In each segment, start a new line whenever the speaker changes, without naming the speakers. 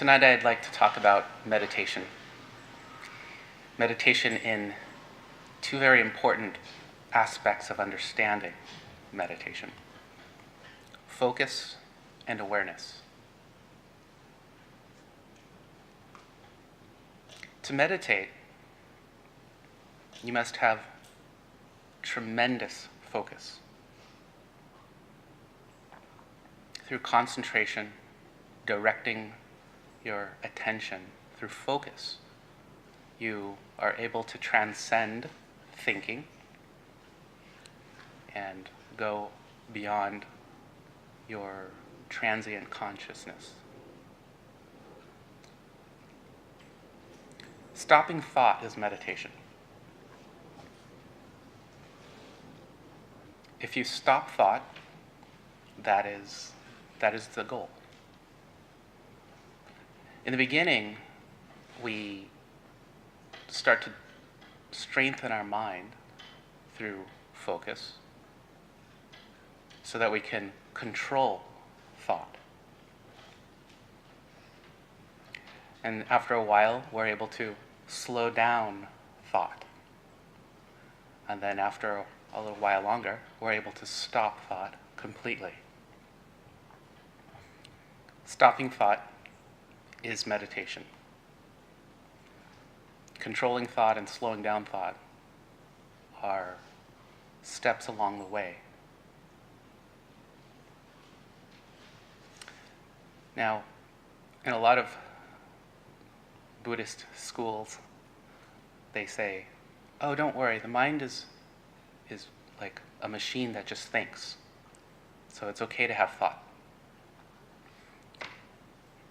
Tonight I'd like to talk about meditation. Meditation in two very important aspects of understanding meditation: focus and awareness. To meditate, you must have tremendous focus. Through concentration, directing your attention through focus, you are able to transcend thinking and go beyond your transient consciousness. Stopping thought is meditation. If you stop thought, that is the goal. In the beginning, we start to strengthen our mind through focus so that we can control thought. And after a while, we're able to slow down thought. And then after a little while longer, we're able to stop thought completely. Stopping thought is meditation. Controlling thought and slowing down thought are steps along the way. Now, in a lot of Buddhist schools, they say, oh, don't worry, the mind is like a machine that just thinks. So it's okay to have thought.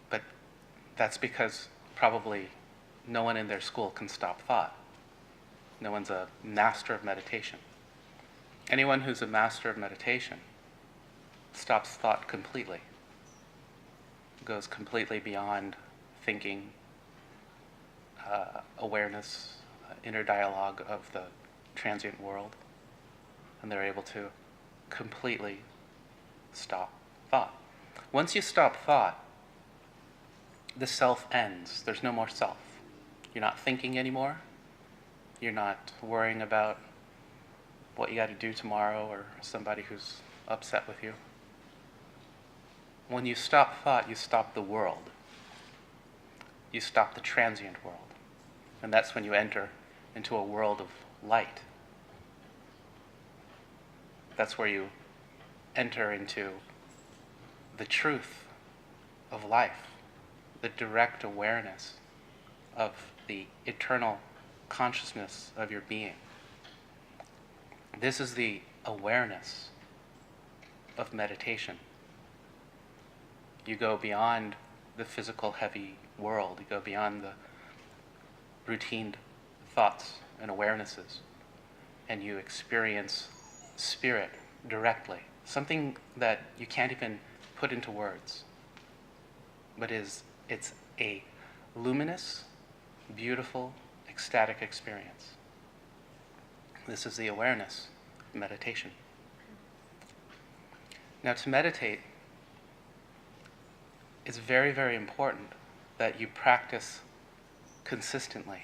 But that's because probably no one in their school can stop thought. No one's a master of meditation. Anyone who's a master of meditation stops thought completely, goes completely beyond thinking, awareness, inner dialogue of the transient world, and they're able to completely stop thought. Once you stop thought, the self ends. There's no more self. You're not thinking anymore. You're not worrying about what you got to do tomorrow or somebody who's upset with you. When you stop thought, you stop the world. You stop the transient world. And that's when you enter into a world of light. That's where you enter into the truth of life, the direct awareness of the eternal consciousness of your being. This is the awareness of meditation. You go beyond the physical heavy world. You go beyond the routine thoughts and awarenesses, and you experience spirit directly, something that you can't even put into words, but it's a luminous, beautiful, ecstatic experience. This is the awareness of meditation. Now, to meditate, it's very, very important that you practice consistently.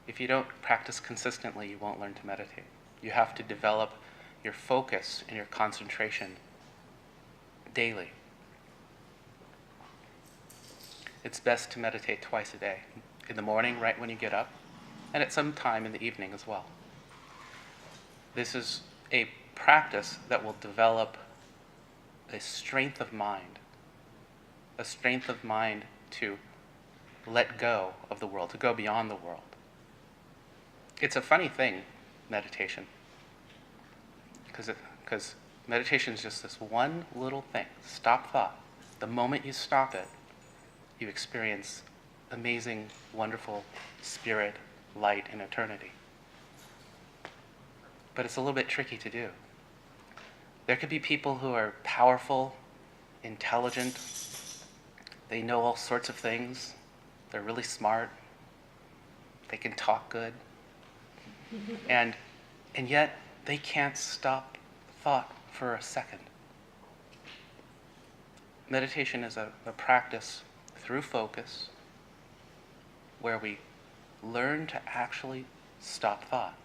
If you don't practice consistently, you won't learn to meditate. You have to develop your focus and your concentration daily. It's best to meditate twice a day, in the morning right when you get up, and at some time in the evening as well. This is a practice that will develop a strength of mind to let go of the world, to go beyond the world. It's a funny thing, meditation, because meditation is just this one little thing. Stop thought. The moment you stop it, you experience amazing, wonderful spirit, light, and eternity. But it's a little bit tricky to do. There could be people who are powerful, intelligent, they know all sorts of things, they're really smart, they can talk good, and yet they can't stop thought for a second. meditation is a practice through focus where we learn to actually stop thought.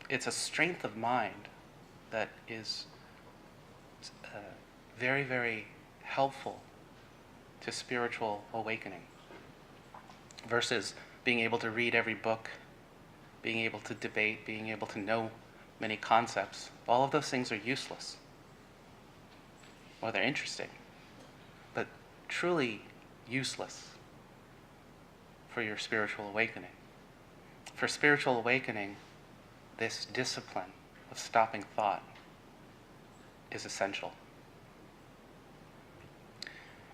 It's a strength of mind that is very, very helpful to spiritual awakening versus being able to read every book, being able to debate, being able to know many concepts. All of those things are useless. Well, they're interesting, but truly useless for your spiritual awakening. For spiritual awakening, this discipline of stopping thought is essential.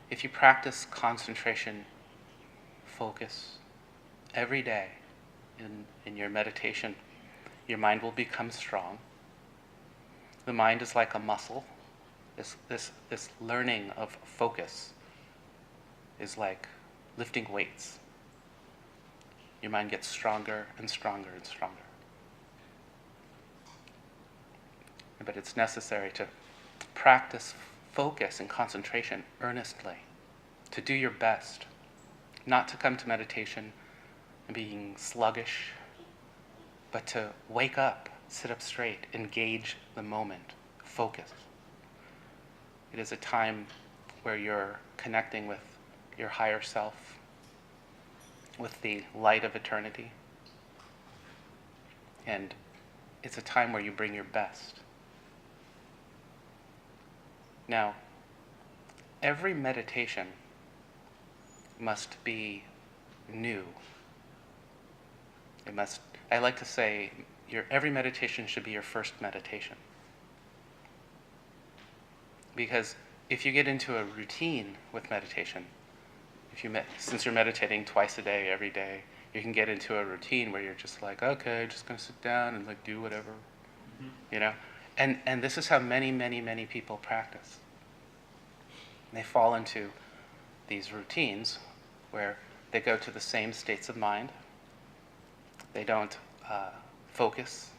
If you practice concentration, focus every day in your meditation, your mind will become strong. The mind is like a muscle. This learning of focus is like lifting weights. Your mind gets stronger and stronger and stronger. But it's necessary to practice focus and concentration earnestly, to do your best, not to come to meditation and being sluggish, but to wake up, sit up straight, engage the moment, focus. It is a time where you're connecting with your higher self, with the light of eternity. And it's a time where you bring your best. Now, every meditation must be new. I like to say, every meditation should be your first meditation. Because if you get into a routine with meditation, since you're meditating twice a day, every day, you can get into a routine where you're just like, okay, just gonna sit down and like do whatever, And this is how many, many, many people practice. They fall into these routines where they go to the same states of mind. They don't focus.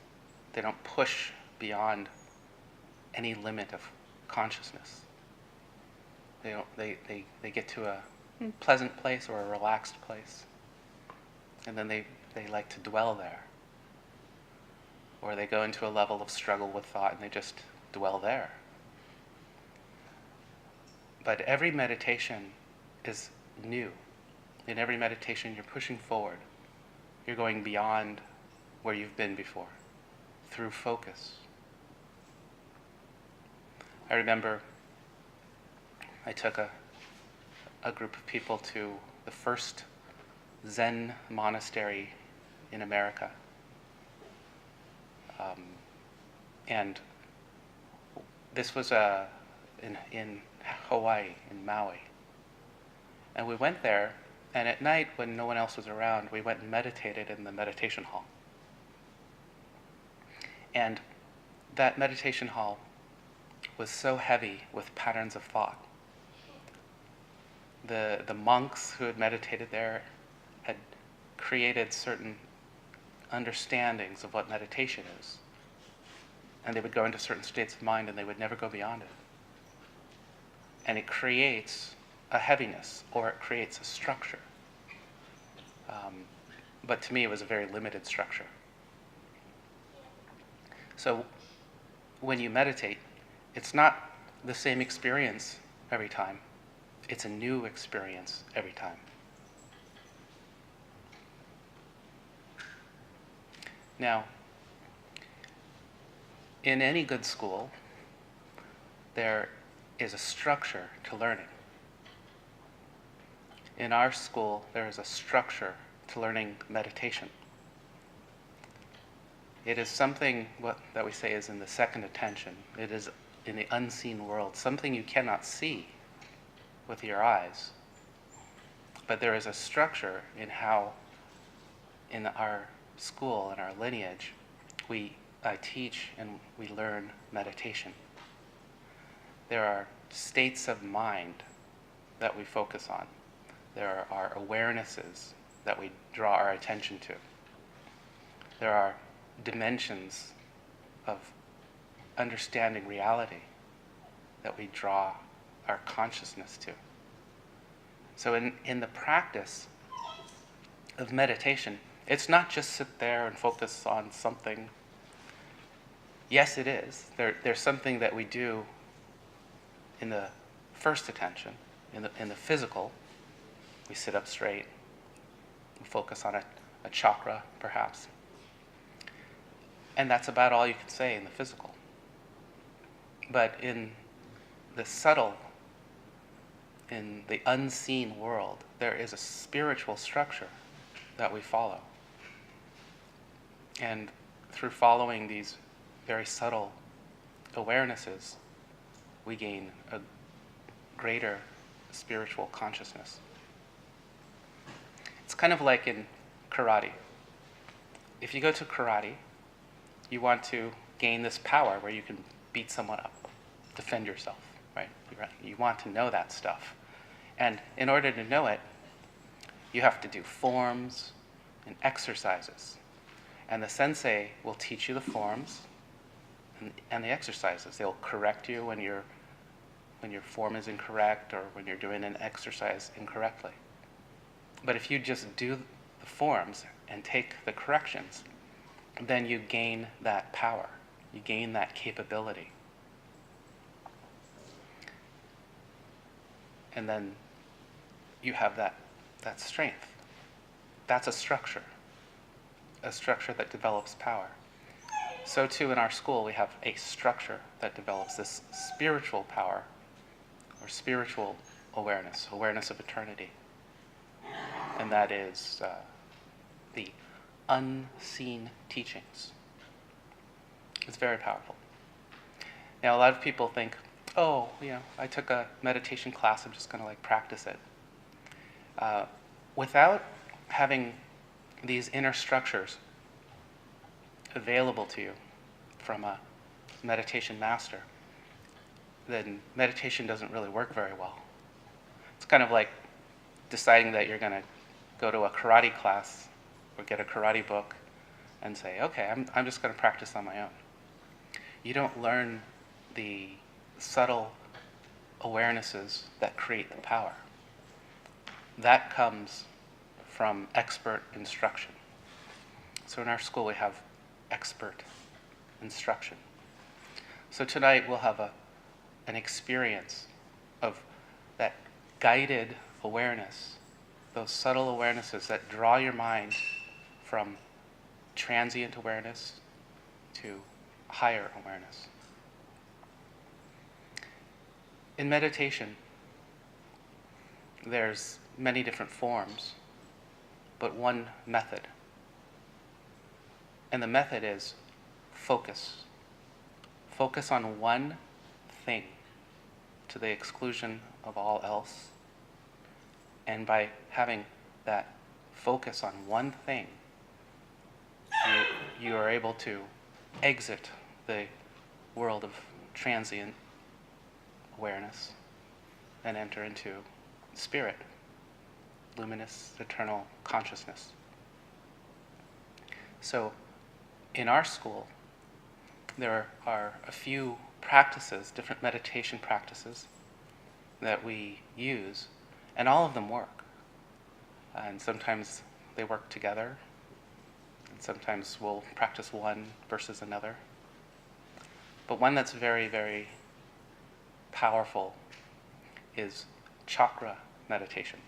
They don't push beyond any limit of consciousness. They get to a pleasant place or a relaxed place, and then they like to dwell there. Or they go into a level of struggle with thought and they just dwell there. But every meditation is new. In every meditation, you're pushing forward. You're going beyond where you've been before, through focus. I remember I took a group of people to the first Zen monastery in America. And this was in Hawaii, in Maui. And we went there, and at night when no one else was around, we went and meditated in the meditation hall. And that meditation hall was so heavy with patterns of thought. The monks who had meditated there had created certain understandings of what meditation is. And they would go into certain states of mind and they would never go beyond it. And it creates a heaviness, or it creates a structure. But to me, it was a very limited structure. So when you meditate, it's not the same experience every time. It's a new experience every time. Now, in any good school, there is a structure to learning. In our school, there is a structure to learning meditation. It is something that we say is in the second attention. It is in the unseen world, something you cannot see with your eyes. But there is a structure in how, in our school, in our lineage, I teach and we learn meditation. There are states of mind that we focus on. There are awarenesses that we draw our attention to. There are dimensions of understanding reality that we draw our consciousness to. So in the practice of meditation, it's not just sit there and focus on something. Yes, it is. There's something that we do in the first attention, in the physical. We sit up straight, we focus on a chakra, perhaps. And that's about all you can say in the physical. But in the subtle, in the unseen world, there is a spiritual structure that we follow. And through following these very subtle awarenesses, we gain a greater spiritual consciousness. It's kind of like in karate. If you go to karate, you want to gain this power where you can beat someone up, defend yourself, right? You want to know that stuff. And in order to know it, you have to do forms and exercises. And the sensei will teach you the forms and the exercises. They'll correct you when your form is incorrect or when you're doing an exercise incorrectly. But if you just do the forms and take the corrections, then you gain that power. You gain that capability. And then you have that strength. That's a structure that develops power. So too in our school we have a structure that develops this spiritual power or spiritual awareness of eternity. And that is the unseen teachings. It's very powerful. Now a lot of people think, oh, I took a meditation class, I'm just going to practice it. Without having these inner structures available to you from a meditation master, then meditation doesn't really work very well. It's kind of like deciding that you're going to go to a karate class or get a karate book and say, okay, I'm just going to practice on my own. You don't learn the subtle awarenesses that create the power. That comes from expert instruction. So in our school we have expert instruction. So tonight we'll have an experience of that guided awareness, those subtle awarenesses that draw your mind from transient awareness to higher awareness. In meditation, there's many different forms, but one method. And the method is focus. Focus on one thing to the exclusion of all else. And by having that focus on one thing, you are able to exit the world of transient awareness and enter into spirit, luminous, eternal consciousness. So, in our school, there are a few practices, different meditation practices, that we use, and all of them work. And sometimes they work together, and sometimes we'll practice one versus another. But one that's very, very powerful is chakra meditation.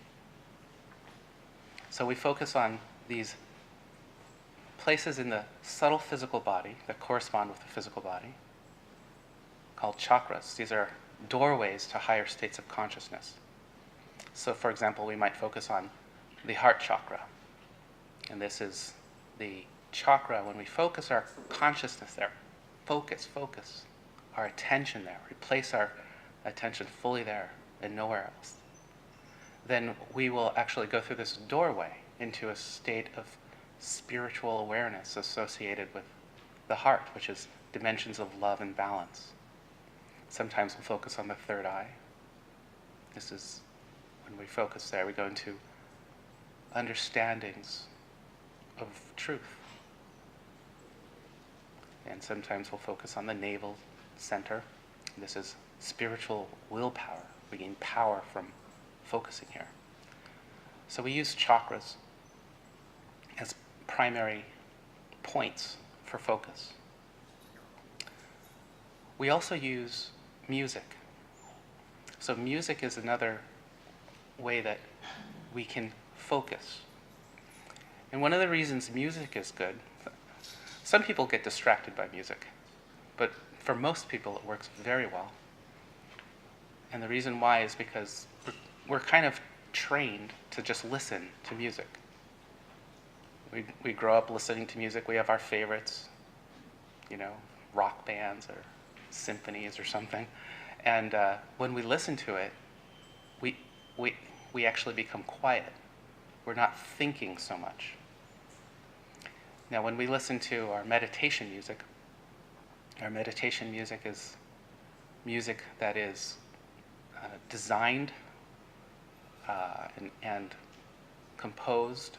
So we focus on these places in the subtle physical body that correspond with the physical body, called chakras. These are doorways to higher states of consciousness. So for example, we might focus on the heart chakra. And this is the chakra when we focus our consciousness there, focus, our attention there, we place our attention fully there and nowhere else, then we will actually go through this doorway into a state of spiritual awareness associated with the heart, which is dimensions of love and balance. Sometimes we'll focus on the third eye. This is when we focus there, we go into understandings of truth. And sometimes we'll focus on the navel center. This is spiritual willpower. We gain power from focusing here. So we use chakras as primary points for focus. We also use music. So music is another way that we can focus. And one of the reasons music is good, some people get distracted by music, but for most people it works very well. And the reason why is because we're kind of trained to just listen to music. We grow up listening to music. We have our favorites, rock bands or symphonies or something. And when we listen to it, we actually become quiet. We're not thinking so much. Now, when we listen to our meditation music is music that is designed and composed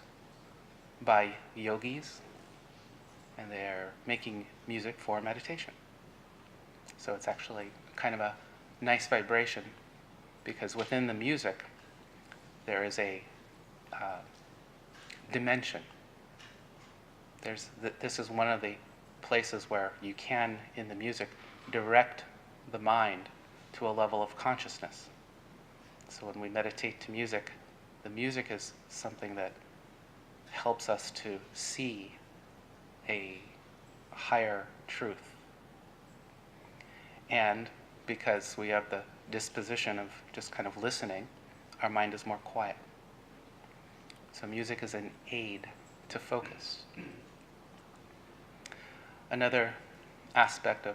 by yogis, and they're making music for meditation. So it's actually kind of a nice vibration, because within the music there is a dimension. This is one of the places where you can, in the music, direct the mind to a level of consciousness. So when we meditate to music, the music is something that helps us to see a higher truth. And because we have the disposition of just kind of listening, our mind is more quiet. So music is an aid to focus. Another aspect of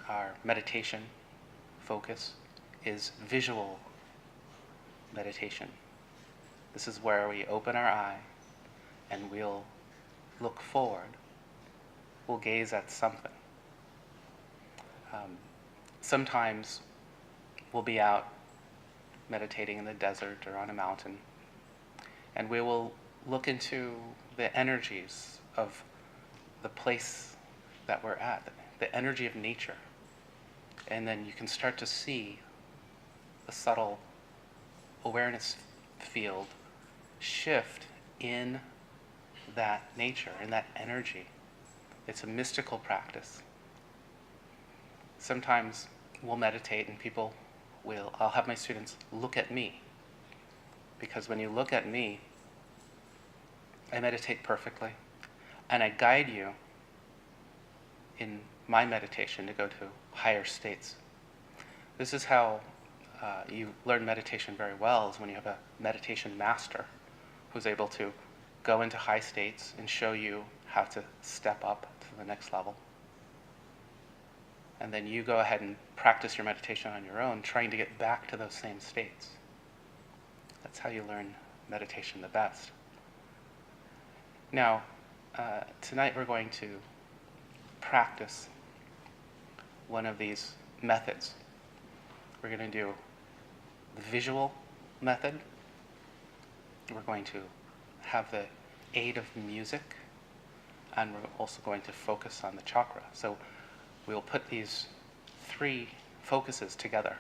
our meditation focus is visual meditation. This is where we open our eye and we'll look forward. We'll gaze at something. Sometimes we'll be out meditating in the desert or on a mountain, and we will look into the energies of the place that we're at, the energy of nature. And then you can start to see the subtle awareness field shift in that nature, in that energy. It's a mystical practice. Sometimes we'll meditate and I'll have my students look at me. Because when you look at me, I meditate perfectly. And I guide you in my meditation to go to higher states. This is how you learn meditation very well, is when you have a meditation master who's able to go into high states and show you how to step up to the next level. And then you go ahead and practice your meditation on your own, trying to get back to those same states. That's how you learn meditation the best. Now, tonight we're going to practice one of these methods. We're going to do the visual method. We're going to have the aid of music, and we're also going to focus on the chakra. So we'll put these three focuses together.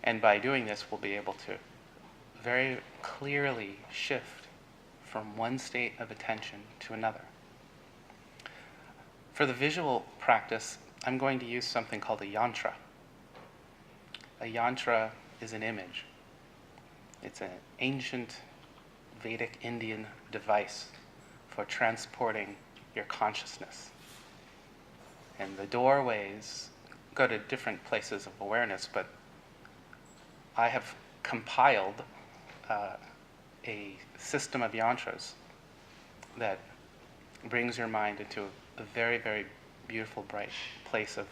And by doing this, we'll be able to very clearly shift from one state of attention to another. For the visual practice, I'm going to use something called a yantra. A yantra is an image. It's an ancient Vedic Indian device for transporting your consciousness. And the doorways go to different places of awareness, but I have compiled a system of yantras that brings your mind into a very, very beautiful, bright place of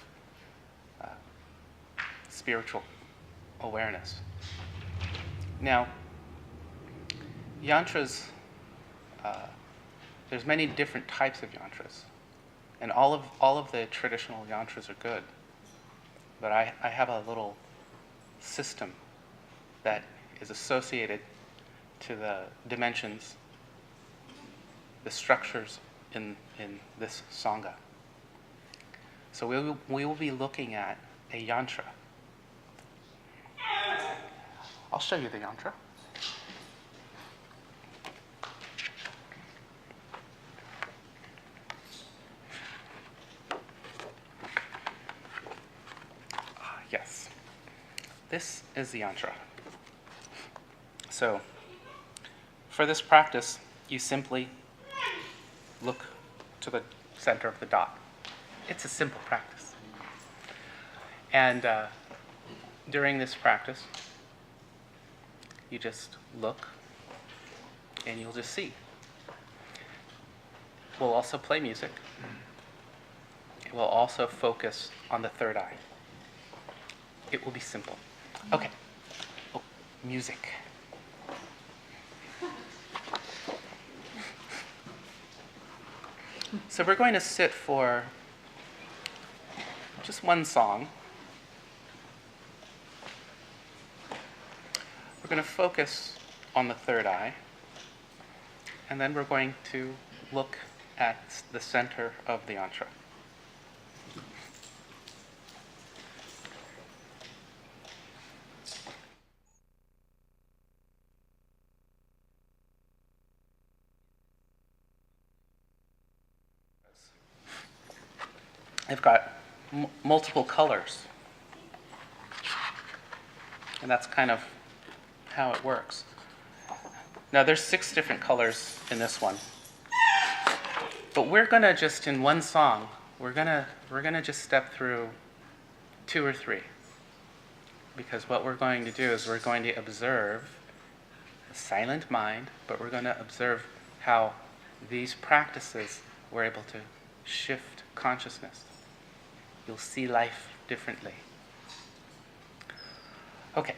spiritual awareness. Now, yantras, there's many different types of yantras, and all of the traditional yantras are good, but I have a little system that is associated to the dimensions, the structures in this Sangha. So we will be looking at a yantra, I'll show you the yantra. Yes, this is the yantra. So, for this practice, you simply look to the center of the dot. It's a simple practice. And during this practice, you just look and you'll just see. We'll also play music. We'll also focus on the third eye. It will be simple. Okay. Oh, music. So we're going to sit for just one song. We're going to focus on the third eye, and then we're going to look at the center of the yantra. I've got multiple colors, and that's kind of how it works. Now there's 6 different colors in this one, but we're gonna just in one song, we're gonna just step through 2 or 3, because what we're going to do is we're going to observe a silent mind, but we're going to observe how these practices were able to shift consciousness. You'll see life differently. Okay.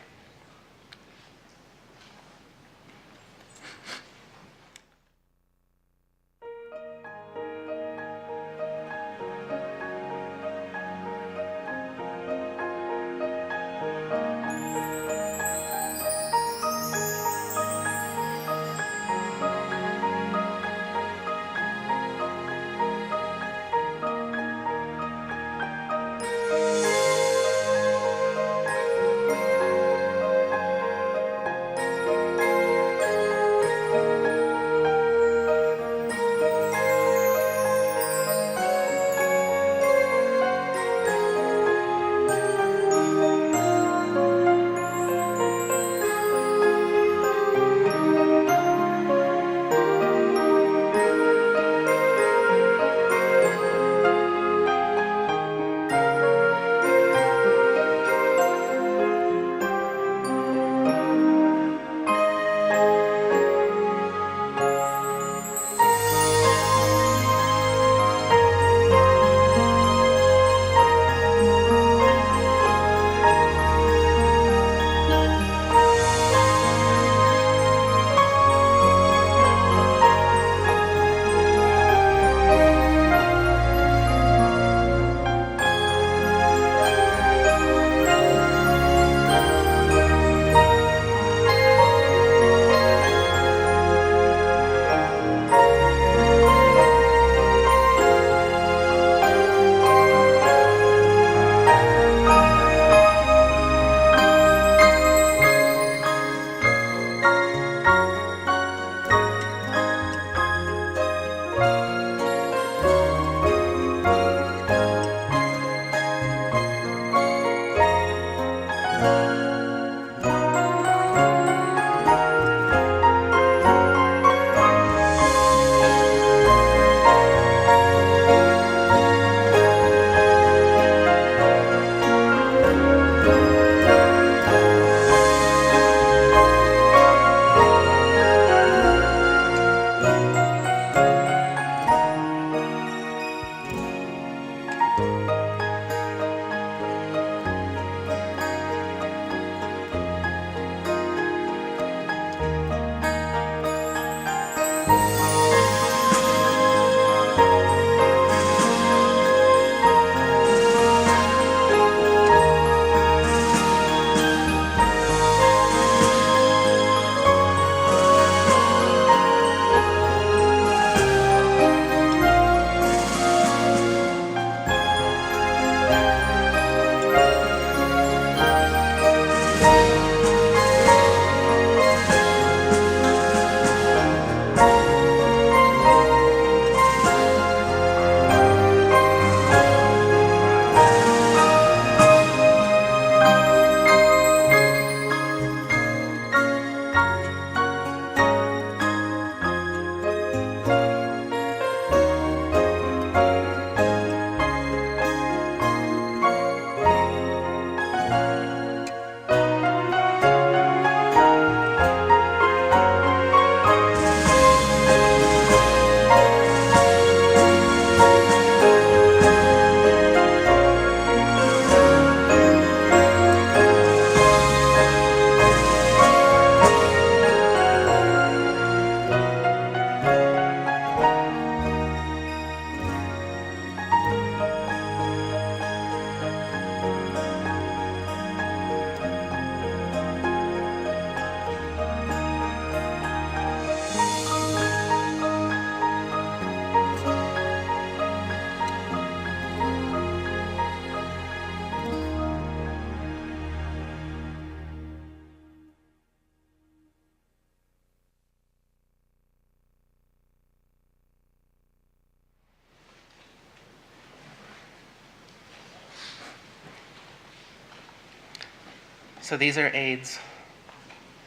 So these are aids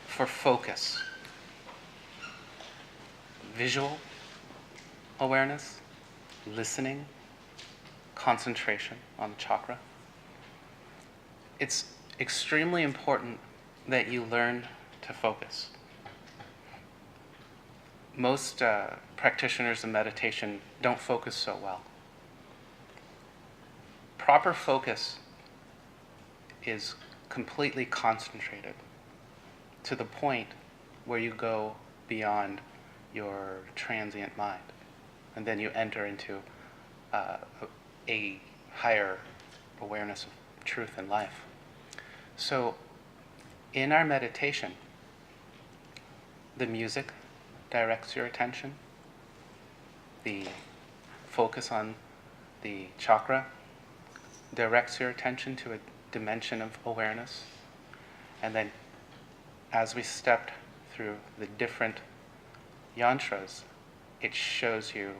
for focus. Visual awareness, listening, concentration on the chakra. It's extremely important that you learn to focus. Most practitioners of meditation don't focus so well. Proper focus is completely concentrated to the point where you go beyond your transient mind, and then you enter into a higher awareness of truth in life. So in our meditation, the music directs your attention, the focus on the chakra directs your attention to a dimension of awareness, and then as we stepped through the different yantras, it shows you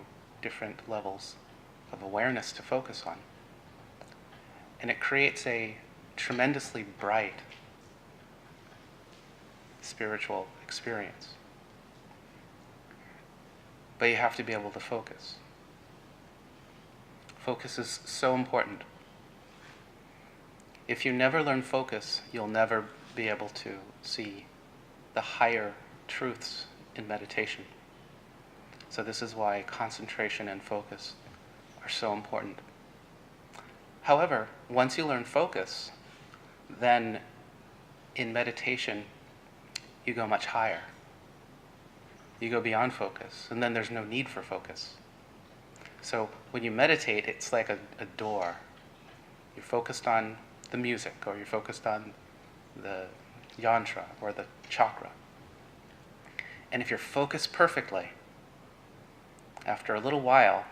different levels of awareness to focus on. And it creates a tremendously bright spiritual experience. But you have to be able to focus. Focus is so important. If you never learn focus, you'll never be able to see the higher truths in meditation. So this is why concentration and focus are so important. However, once you learn focus, then in meditation, you go much higher. You go beyond focus, and then there's no need for focus. So when you meditate, it's like a door. You're focused on the music, or you're focused on the yantra or the chakra. And if you're focused perfectly, after a little while,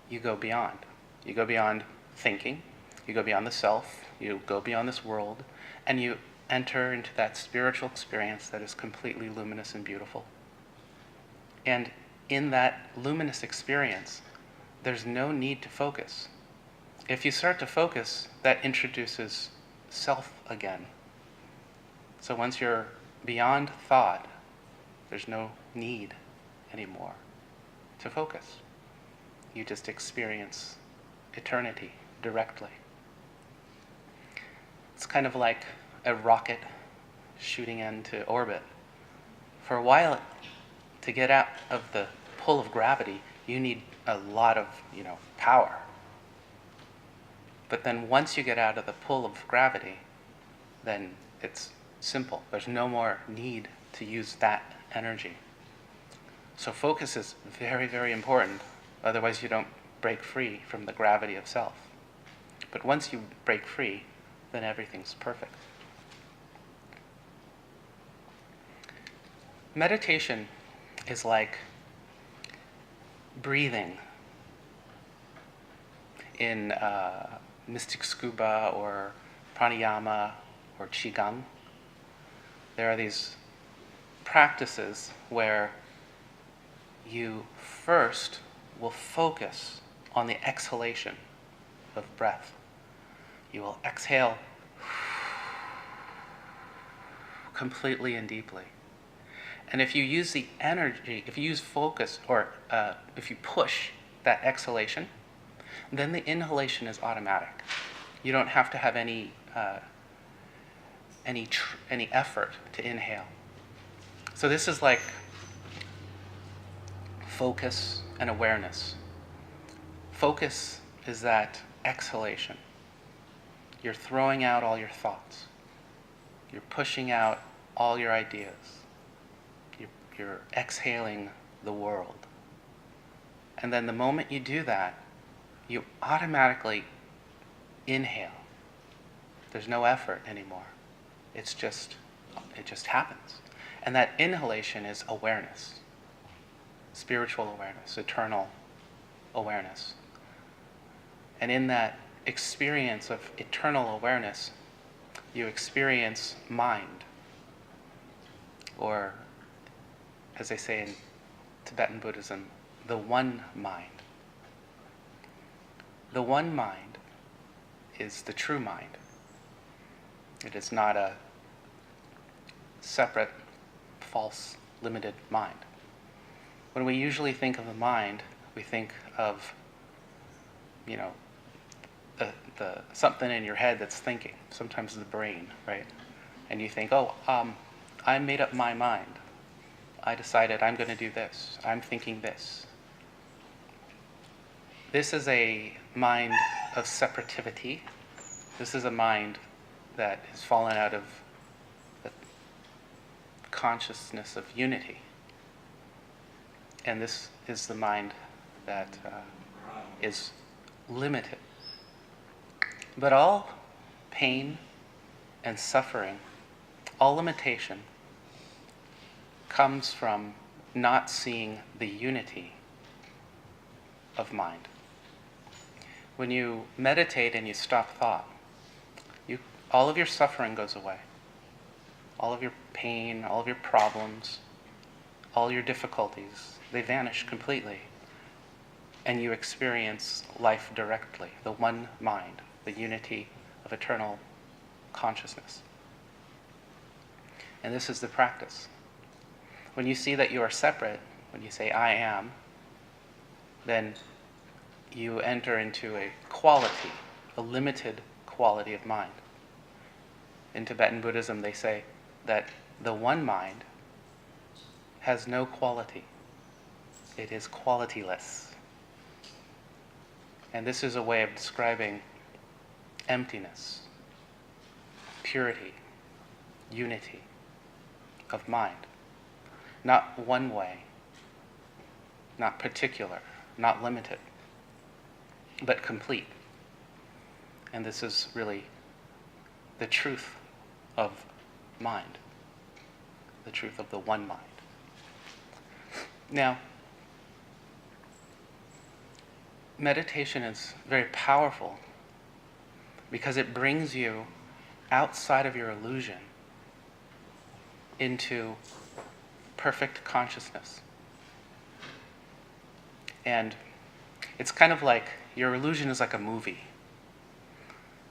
you go beyond. You go beyond thinking, you go beyond the self, you go beyond this world, and you enter into that spiritual experience that is completely luminous and beautiful. And in that luminous experience, there's no need to focus. If you start to focus, that introduces self again. So once you're beyond thought, there's no need anymore to focus. You just experience eternity directly. It's kind of like a rocket shooting into orbit. For a while, to get out of the pull of gravity, you need a lot of, power. But then once you get out of the pull of gravity, then it's simple. There's no more need to use that energy. So focus is very, very important. Otherwise you don't break free from the gravity of self. But once you break free, then everything's perfect. Meditation is like breathing in mystic scuba or pranayama or qigong. There are these practices where you first will focus on the exhalation of breath. You will exhale completely and deeply. And if you use the energy, if you use focus, or if you push that exhalation, then the inhalation is automatic. You don't have to have any effort to inhale. So this is like focus and awareness. Focus is that exhalation. You're throwing out all your thoughts. You're pushing out all your ideas. You're exhaling the world. And then the moment you do that, you automatically inhale. There's no effort anymore. It just happens. And that inhalation is awareness. Spiritual awareness, eternal awareness. And in that experience of eternal awareness, you experience mind, or as they say in Tibetan Buddhism, the one mind. The one mind is the true mind. It is not a separate, false, limited mind. When we usually think of the mind, we think of, you know, the something in your head that's thinking, sometimes the brain, right? And you think, oh, I made up my mind. I decided I'm going to do this. I'm thinking this. This is a mind of separativity. This is a mind that has fallen out of the consciousness of unity. And this is the mind that is limited. But all pain and suffering, all limitation, comes from not seeing the unity of mind. When you meditate and you stop thought, all of your suffering goes away. All of your pain, all of your problems, all your difficulties, they vanish completely. And you experience life directly, the one mind, the unity of eternal consciousness. And this is the practice. When you see that you are separate, when you say, I am, then you enter into a quality, a limited quality of mind. In Tibetan Buddhism, they say that the one mind has no quality. It is qualityless. And this is a way of describing emptiness, purity, unity of mind. Not one way, not particular, not limited, but complete. And this is really the truth of mind, the truth of the one mind. Now, meditation is very powerful because it brings you outside of your illusion into perfect consciousness. And it's kind of like your illusion is like a movie.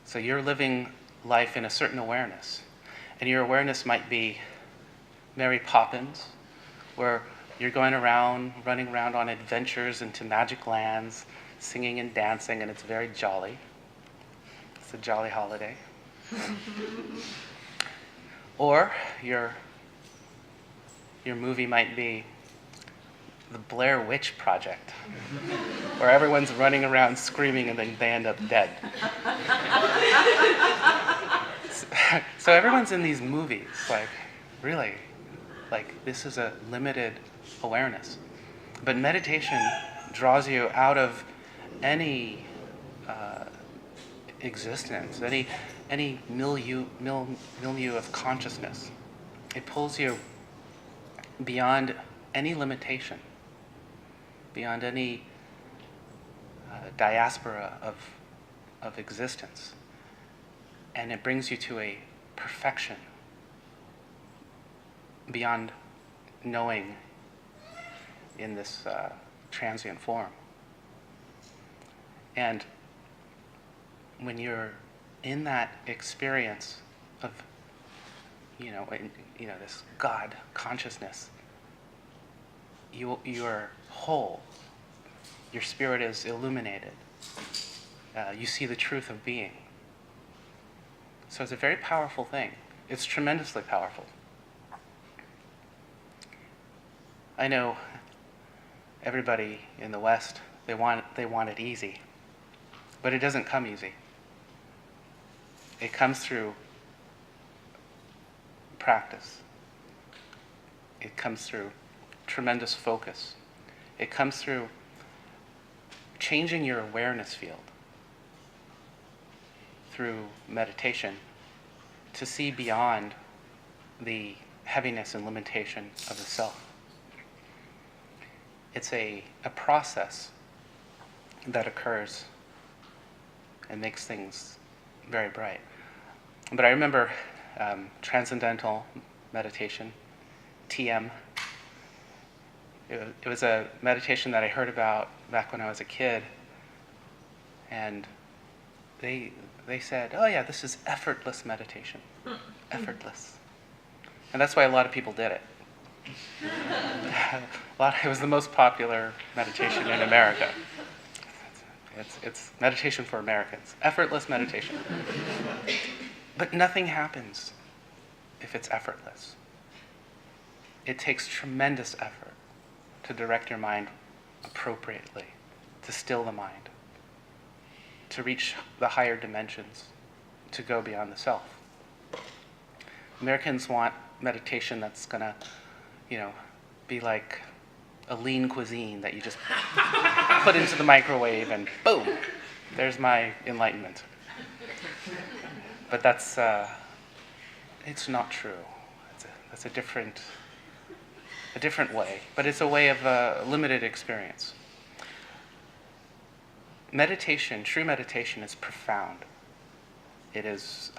So you're living life in a certain awareness. And your awareness might be Mary Poppins, where you're going around, running around on adventures into magic lands, singing and dancing, and it's very jolly. It's a jolly holiday. Or your movie might be the Blair Witch Project, where everyone's running around screaming and then they end up dead. So everyone's in these movies, like, really, like this is a limited awareness. But meditation draws you out of any existence, any milieu of consciousness. It pulls you beyond any limitation, beyond any diaspora of existence. And it brings you to a perfection beyond knowing in this transient form. And when you're in that experience of, this God consciousness, you're whole. Your spirit is illuminated. You see the truth of being. So it's a very powerful thing. It's tremendously powerful. I know everybody in the West, they want it easy, but it doesn't come easy. It comes through practice. It comes through tremendous focus. It comes through changing your awareness field through meditation to see beyond the heaviness and limitation of the self. It's a process that occurs and makes things very bright. But I remember transcendental meditation, TM. It was a meditation that I heard about back when I was a kid, and they said, oh yeah, this is effortless meditation. Effortless. And that's why a lot of people did it. It was the most popular meditation in America. It's meditation for Americans. Effortless meditation. But nothing happens if it's effortless. It takes tremendous effort to direct your mind appropriately, to still the mind, to reach the higher dimensions, to go beyond the self. Americans want meditation that's gonna, be like a lean cuisine that you just put into the microwave and boom, there's my enlightenment. But that's, it's not true. That's a different way, but it's a way of limited experience. Meditation, true meditation, is profound. It is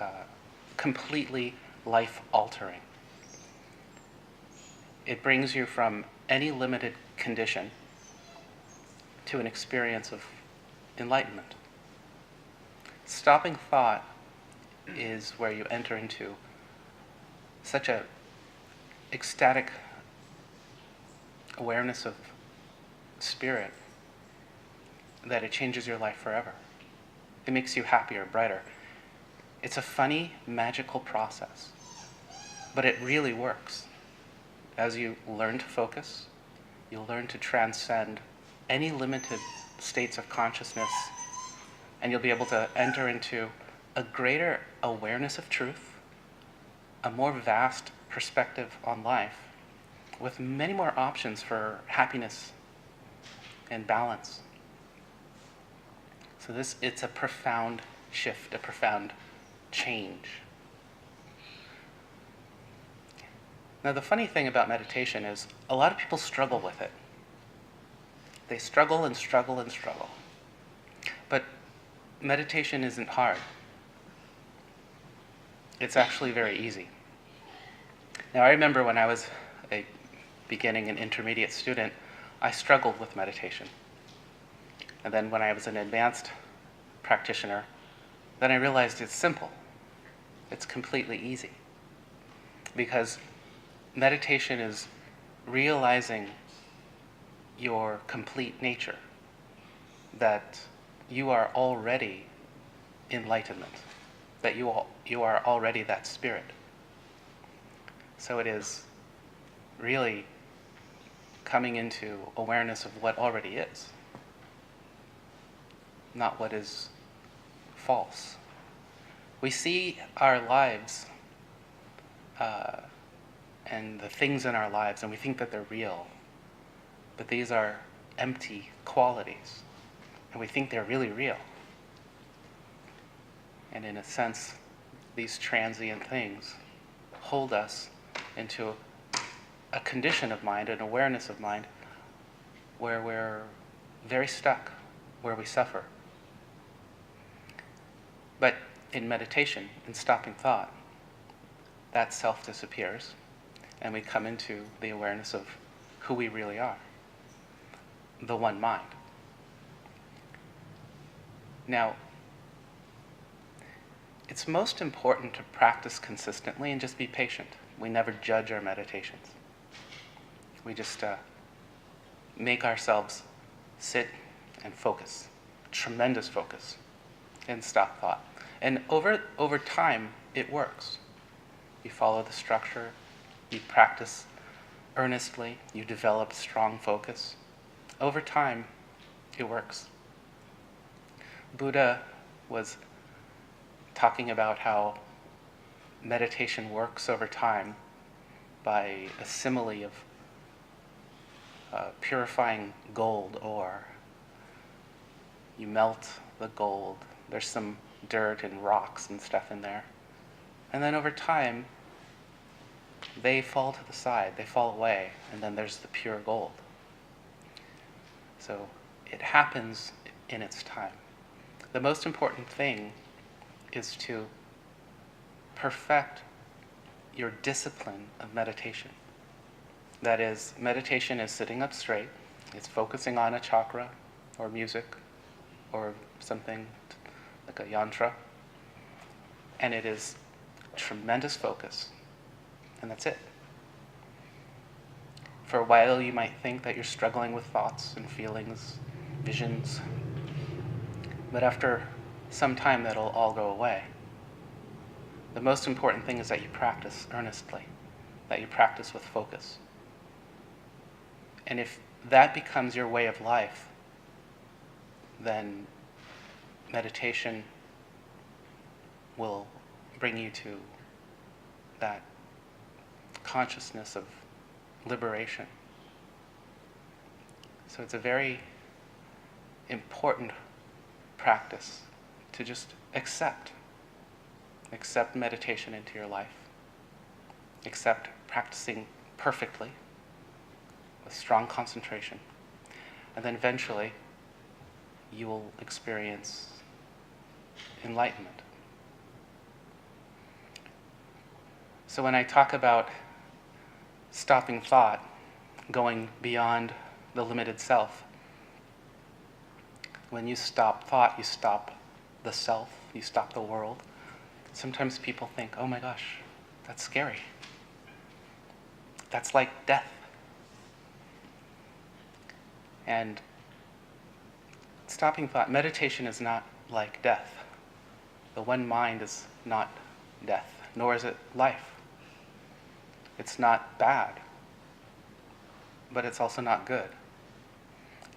completely life-altering. It brings you from any limited condition to an experience of enlightenment. Stopping thought is where you enter into such a ecstatic awareness of spirit that it changes your life forever. It makes you happier, brighter. It's a funny, magical process, but it really works. As you learn to focus, you'll learn to transcend any limited states of consciousness, and you'll be able to enter into a greater awareness of truth, a more vast perspective on life, with many more options for happiness and balance. So it's a profound shift, a profound change. Now, the funny thing about meditation is a lot of people struggle with it. They struggle and struggle and struggle. But meditation isn't hard. It's actually very easy. Now, I remember when I was a beginning and intermediate student, I struggled with meditation. And then when I was an advanced practitioner, then I realized it's simple. It's completely easy. Because meditation is realizing your complete nature, that you are already enlightenment, that you are already that spirit. So it is really coming into awareness of what already is, not what is false. We see our lives and the things in our lives, and we think that they're real, but these are empty qualities, and we think they're really real. And in a sense, these transient things hold us into a condition of mind, an awareness of mind, where we're very stuck, where we suffer. But in meditation, in stopping thought, that self disappears, and we come into the awareness of who we really are, the one mind. Now, it's most important to practice consistently and just be patient. We never judge our meditations. We just make ourselves sit and focus, tremendous focus, and stop thought. And over time, it works. You follow the structure, you practice earnestly, you develop strong focus. Over time, it works. Buddha was talking about how meditation works over time by a simile of purifying gold ore. You melt the gold, there's some dirt and rocks and stuff in there, and then over time they fall to the side, they fall away, and then there's the pure gold. So it happens in its time. The most important thing is to perfect your discipline of meditation. That is, meditation is sitting up straight, it's focusing on a chakra or music or something like a yantra, and it is tremendous focus. and that's it. For a while, you might think that you're struggling with thoughts and feelings, visions, but after some time, that'll all go away. The most important thing is that you practice earnestly, that you practice with focus. And if that becomes your way of life, then meditation will bring you to that consciousness of liberation. So it's a very important practice to just accept meditation into your life, accept practicing perfectly with strong concentration, and then eventually you will experience enlightenment. So when I talk about stopping thought, going beyond the limited self, when you stop thought, you stop the self, you stop the world. Sometimes people think, oh my gosh, that's scary. That's like death. And stopping thought, meditation is not like death. The one mind is not death, nor is it life. It's not bad, but it's also not good.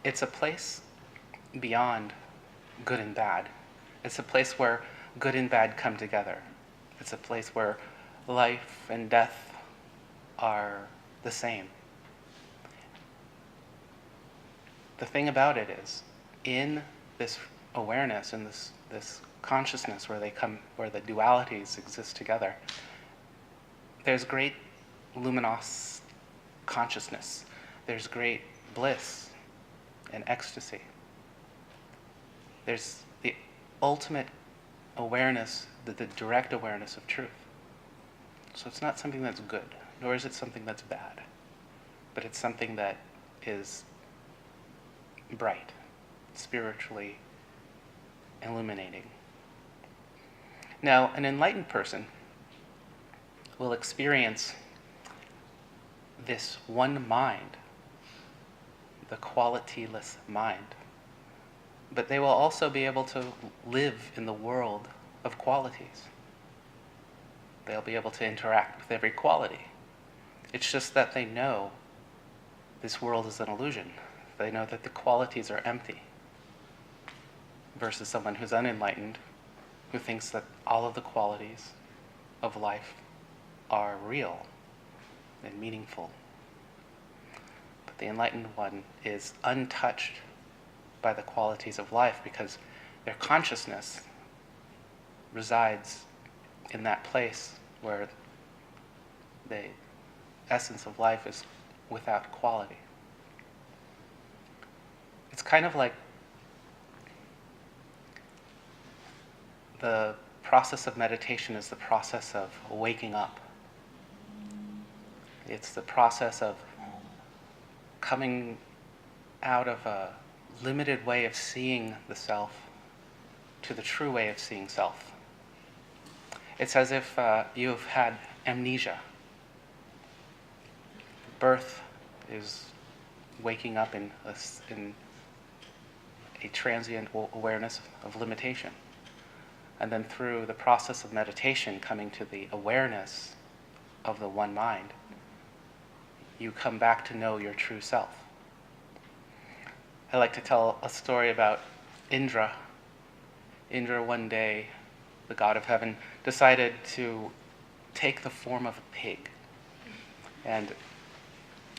It's a place beyond good and bad. It's a place where good and bad come together. It's a place where life and death are the same. The thing about it is, in this awareness, in this consciousness where the dualities exist together, there's great luminous consciousness. There's great bliss and ecstasy. There's the ultimate awareness, the direct awareness of truth. So it's not something that's good, nor is it something that's bad, but it's something that is bright, spiritually illuminating. Now, an enlightened person will experience this one mind, the qualityless mind, but they will also be able to live in the world of qualities. They'll be able to interact with every quality. It's just that they know this world is an illusion. They know that the qualities are empty, versus someone who's unenlightened, who thinks that all of the qualities of life are real and meaningful. But the enlightened one is untouched by the qualities of life because their consciousness resides in that place where the essence of life is without quality. It's kind of like the process of meditation is the process of waking up. It's the process of coming out of a limited way of seeing the self to the true way of seeing self. It's as if you've had amnesia. Birth is waking up in a transient awareness of limitation. And then through the process of meditation, coming to the awareness of the one mind, you come back to know your true self. I like to tell a story about Indra. Indra, one day, the god of heaven, decided to take the form of a pig. And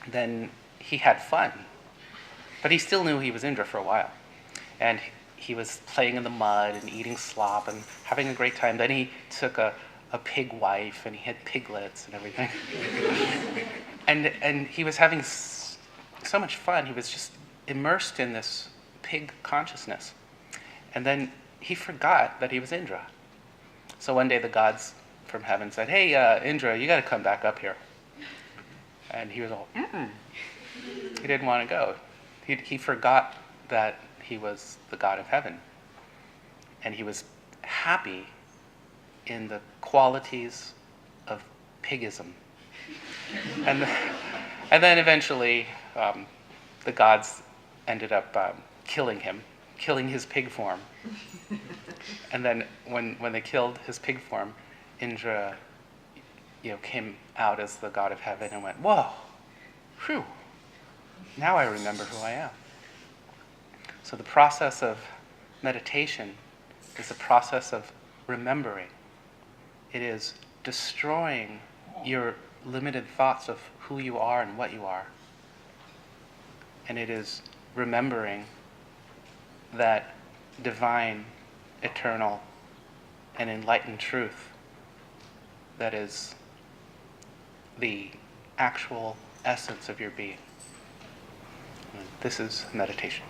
then he had fun. But he still knew he was Indra for a while. And he was playing in the mud and eating slop and having a great time. Then he took a pig wife and he had piglets and everything. and he was having so much fun. He was just immersed in this pig consciousness. And then he forgot that he was Indra. So one day the gods from heaven said, "Hey, Indra, you got to come back up here." And he was all, He didn't want to go. He forgot that he was the god of heaven. And he was happy in the qualities of pigism. And, and then eventually the gods ended up killing him, killing his pig form. And then when they killed his pig form, Indra came out as the god of heaven and went, whoa, phew, now I remember who I am. So the process of meditation is a process of remembering. It is destroying your limited thoughts of who you are and what you are. And it is remembering that divine, eternal, and enlightened truth that is the actual essence of your being. And this is meditation.